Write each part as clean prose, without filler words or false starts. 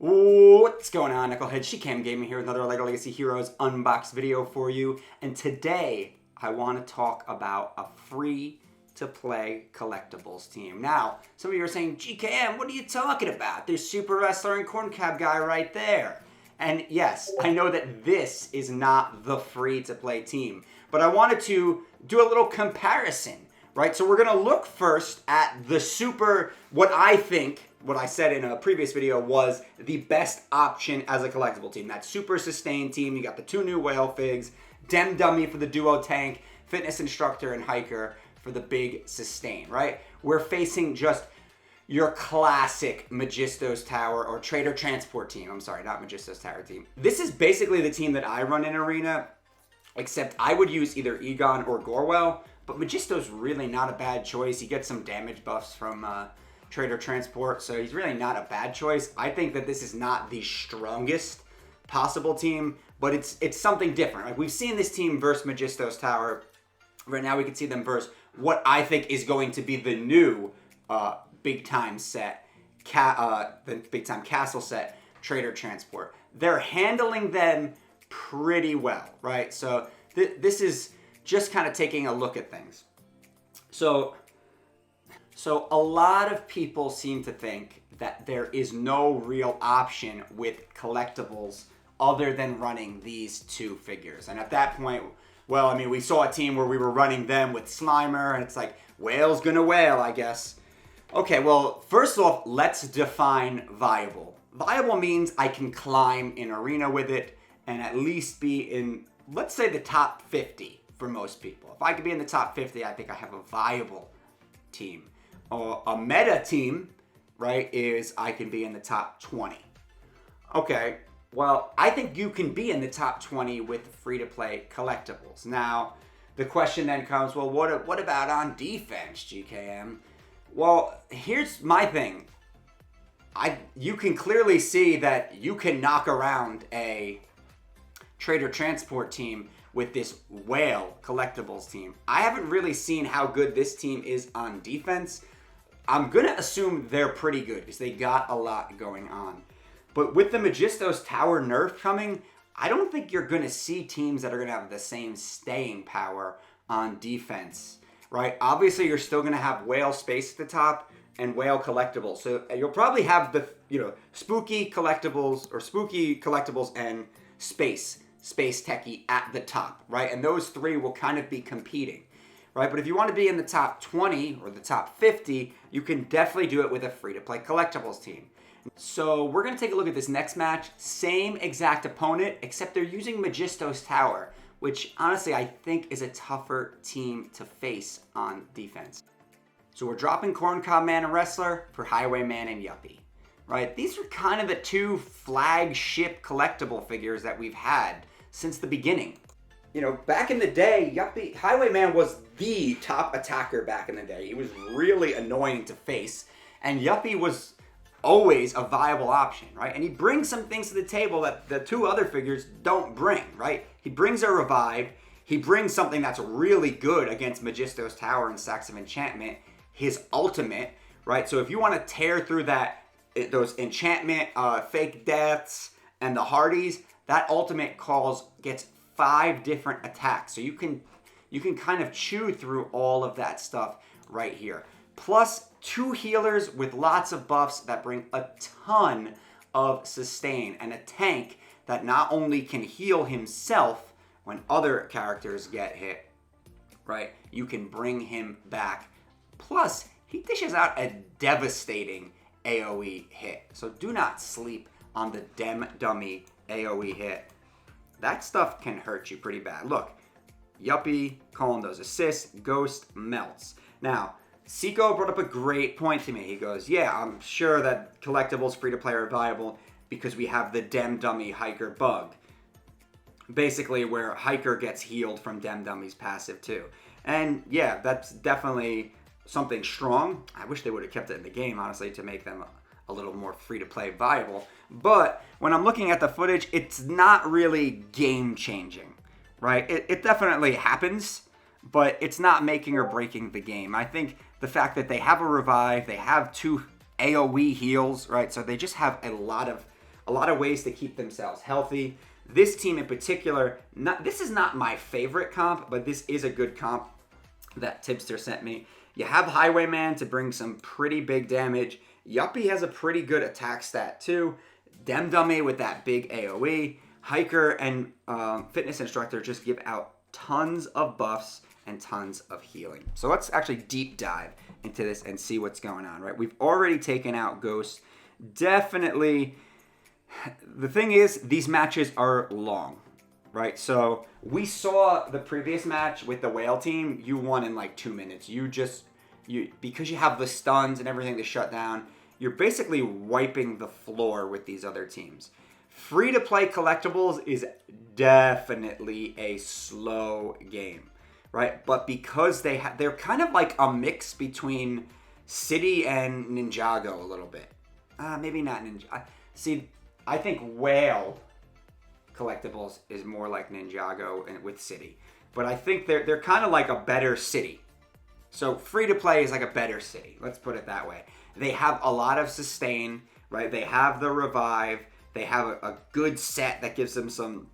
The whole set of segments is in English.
What's going on, Knucklehead? Shecam Gaming here with another LEGO Legacy Heroes Unboxed video for you. And today, I want to talk about a free-to-play collectibles team. Now, some of you are saying, GKM, what are you talking about? There's Super Wrestler and Corn Cab guy right there. And yes, I know that this is not the free-to-play team, but I wanted to do a little comparison, right? So we're going to look first at the what I said in a previous video was the best option as a collectible team. That Super Sustain team. You got the two new whale figs, Dem Dummy for the duo tank, Fitness Instructor and Hiker for the big Sustain, right? We're facing just your classic Magistos Tower or Trader Transport team. I'm sorry, not Magistos Tower team. This is basically the team that I run in Arena, except I would use either Egon or Gorwell, but Magistos really not a bad choice. He gets some damage buffs from Trader Transport, so he's really not a bad choice. I think that this is not the strongest possible team, but it's something different. Like, we've seen this team versus Magistos Tower. Right now we can see them versus what I think is going to be the new big time set, the big time castle set, Trader Transport. They're handling them pretty well, right? So this is just kind of taking a look at things. So a lot of people seem to think that there is no real option with collectibles other than running these two figures. And at that point, well, I mean, we saw a team where we were running them with Slimer, and it's like, whale's gonna whale, I guess. Okay, well, first off, let's define viable. Viable means I can climb in Arena with it and at least be in, let's say, the top 50 for most people. If I could be in the top 50, I think I have a viable team. A meta team, right, is I can be in the top 20. Okay, well, I think you can be in the top 20 with free-to-play collectibles. Now, the question then comes, well, what about on defense, GKM? Well, here's my thing. You can clearly see that you can knock around a Trader Transport team with this whale collectibles team. I haven't really seen how good this team is on defense. I'm going to assume they're pretty good because they got a lot going on. But with the Magistos Tower nerf coming, I don't think you're going to see teams that are going to have the same staying power on defense, right? Obviously, you're still going to have whale space at the top and whale collectibles. So you'll probably have the, spooky collectibles and space techie at the top, right? And those three will kind of be competing, right? But if you want to be in the top 20 or the top 50, you can definitely do it with a free-to-play collectibles team. So we're going to take a look at this next match. Same exact opponent, except they're using Magistos Tower, which honestly I think is a tougher team to face on defense. So we're dropping Corn Cob Man and Wrestler for Highwayman and Yuppie, right? These are kind of the two flagship collectible figures that we've had since the beginning. Back in the day, Highwayman was the top attacker back in the day. He was really annoying to face, and Yuppie was always a viable option, right? And he brings some things to the table that the two other figures don't bring, right? He brings a revive. He brings something that's really good against Magistos Tower and Sacks of Enchantment, his ultimate, right? So if you want to tear through those enchantment, fake deaths, and the Hardys, that ultimate gets 5 different attacks. So you can kind of chew through all of that stuff right here. Plus 2 healers with lots of buffs that bring a ton of sustain, and a tank that not only can heal himself when other characters get hit, right? You can bring him back. Plus, he dishes out a devastating AoE hit. So do not sleep on the Dem Dummy AoE hit. That stuff can hurt you pretty bad. Look, Yuppie calling those assists, Ghost melts. Now, Seiko brought up a great point to me. He goes, yeah, I'm sure that collectibles free-to-play are viable because we have the Dem Dummy Hiker bug. Basically, where Hiker gets healed from Dem Dummy's passive too. And yeah, that's definitely something strong. I wish they would have kept it in the game, honestly, to make them a little more free-to-play viable. But when I'm looking at the footage, it's not really game-changing, right? It definitely happens, but it's not making or breaking the game. I think the fact that they have a revive, they have 2 AoE heals, right? So they just have a lot of a lot of ways to keep themselves healthy. This team in particular, this is not my favorite comp, but this is a good comp that Tibster sent me. You have Highwayman to bring some pretty big damage. Yuppie has a pretty good attack stat too. Dem Dummy with that big AoE. Hiker and Fitness Instructor just give out tons of buffs and tons of healing. So let's actually deep dive into this and see what's going on, right? We've already taken out Ghost. Definitely, the thing is, these matches are long, right? So we saw the previous match with the Whale team, you won in like 2 minutes. Because you have the stuns and everything to shut down, you're basically wiping the floor with these other teams. Free-to-play collectibles is definitely a slow game, right? But because they're kind of like a mix between City and Ninjago a little bit. Maybe not Ninjago. See, I think Whale Collectibles is more like Ninjago and with City. But I think they're kind of like a better City. So free-to-play is like a better City. Let's put it that way. They have a lot of sustain, right? They have the revive. They have a good set that gives them some,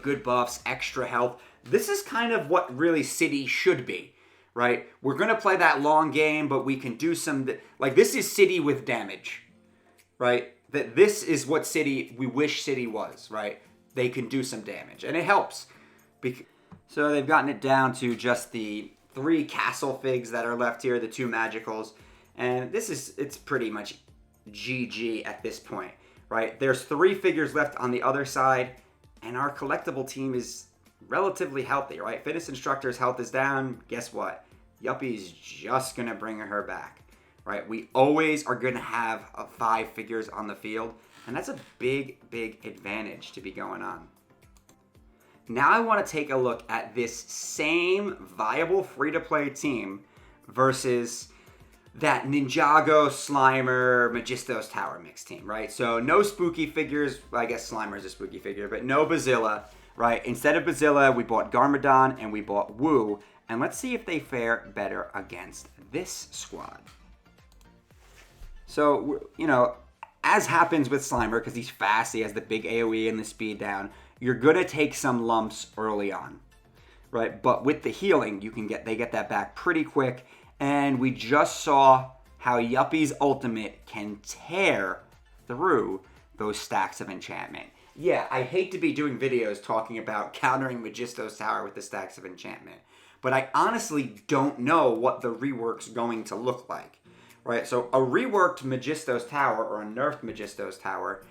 good buffs, extra health. This is kind of what really City should be, right? We're going to play that long game, but we can do some, like this is City with damage, right? That this is what we wish City was, right? They can do some damage, and it helps. So they've gotten it down to just the 3 castle figs that are left here, the 2 magicals, and it's pretty much GG at this point, right? There's 3 figures left on the other side, and our collectible team is relatively healthy, right? Fitness Instructor's health is down. Guess what? Yuppie's just gonna bring her back, right? We always are gonna have 5 figures on the field, and that's a big, big advantage to be going on. Now I want to take a look at this same viable free-to-play team versus that Ninjago, Slimer, Magistos Tower mix team, right? So no spooky figures. Well, I guess Slimer's a spooky figure, but no Bazilla, right? Instead of Bazilla, we bought Garmadon and we bought Wu. And let's see if they fare better against this squad. So, as happens with Slimer, because he's fast, he has the big AoE and the speed down, you're going to take some lumps early on, right? But with the healing, they get that back pretty quick. And we just saw how Yuppie's ultimate can tear through those stacks of enchantment. Yeah, I hate to be doing videos talking about countering Magistos Tower with the stacks of enchantment, but I honestly don't know what the rework's going to look like, right? So a reworked Magistos Tower or a nerfed Magistos Tower,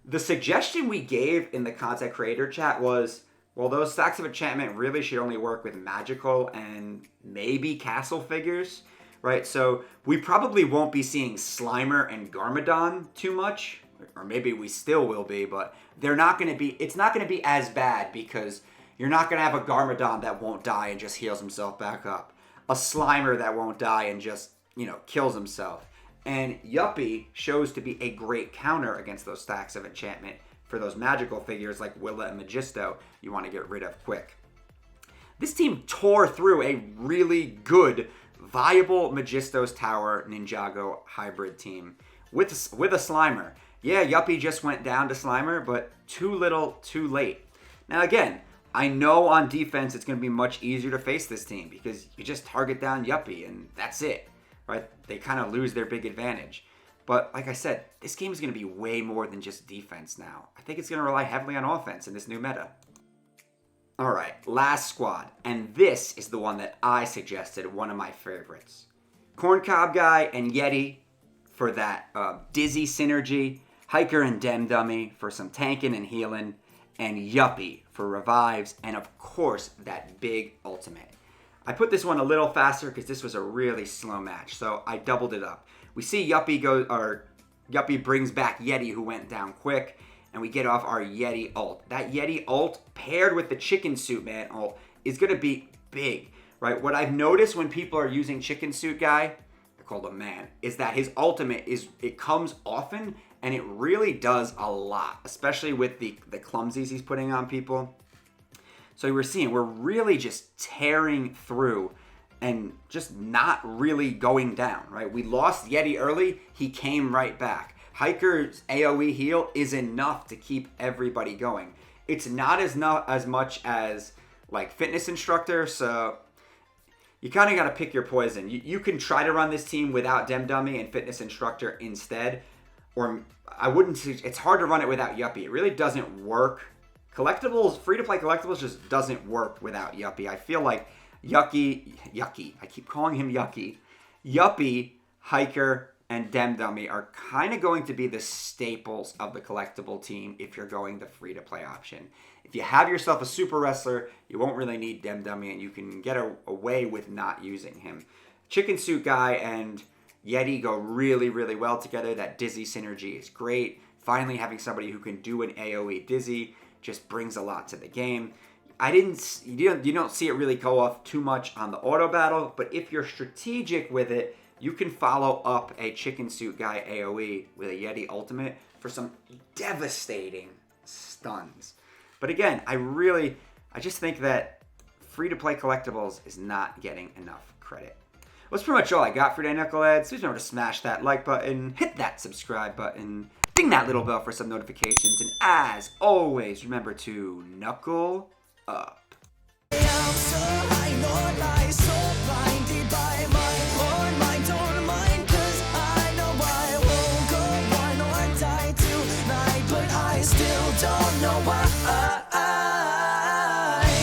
the suggestion we gave in the content creator chat was, well, those stacks of enchantment really should only work with magical and maybe castle figures, right? So we probably won't be seeing Slimer and Garmadon too much, or maybe we still will be, but it's not going to be as bad because you're not going to have a Garmadon that won't die and just heals himself back up. A Slimer that won't die and just, kills himself. And Yuppie shows to be a great counter against those stacks of enchantment for those magical figures like Willa and Magisto you want to get rid of quick. This team tore through a really good, viable Magistos Tower Ninjago hybrid team with a Slimer. Yeah, Yuppie just went down to Slimer, but too little, too late. Now again, I know on defense it's going to be much easier to face this team because you just target down Yuppie and that's it, right? They kind of lose their big advantage. But like I said, this game is going to be way more than just defense now. I think it's going to rely heavily on offense in this new meta. All right, last squad. And this is the one that I suggested, one of my favorites. Corncob Guy and Yeti for that Dizzy synergy. Hiker and Dem Dummy for some tanking and healing. And Yuppie for revives. And of course, that big ultimate. I put this one a little faster because this was a really slow match. So I doubled it up. We see Yuppie brings back Yeti, who went down quick, and we get off our Yeti ult. That Yeti ult paired with the Chicken Suit Man ult is going to be big, right? What I've noticed when people are using Chicken Suit Guy, I call him man, is that his ultimate it comes often and it really does a lot, especially with the clumsies he's putting on people. So we're really just tearing through and just not really going down, right? We lost Yeti early, he came right back. Hiker's AoE heal is enough to keep everybody going. It's not as much as like Fitness Instructor, so you kind of got to pick your poison. You can try to run this team without Dem Dummy and Fitness Instructor instead, or I wouldn't. It's hard to run it without Yuppie. It really doesn't work. Collectibles, free-to-play collectibles just doesn't work without Yuppie. I feel like Yuppie, I keep calling him Yuppie, Hiker, and Dem Dummy are kind of going to be the staples of the collectible team if you're going the free-to-play option. If you have yourself a super wrestler, you won't really need Dem Dummy, and you can get away with not using him. Chicken Suit Guy and Yeti go really, really well together. That Dizzy synergy is great. Finally, having somebody who can do an AoE Dizzy just brings a lot to the game. You don't see it really go off too much on the auto battle, but if you're strategic with it, you can follow up a Chicken Suit Guy AoE with a Yeti ultimate for some devastating stuns. But again, I just think that free-to-play collectibles is not getting enough credit. Well, that's pretty much all I got for today, Knuckleheads. Please remember to smash that like button, hit that subscribe button, ding that little bell for some notifications, and as always, remember to knuckle up.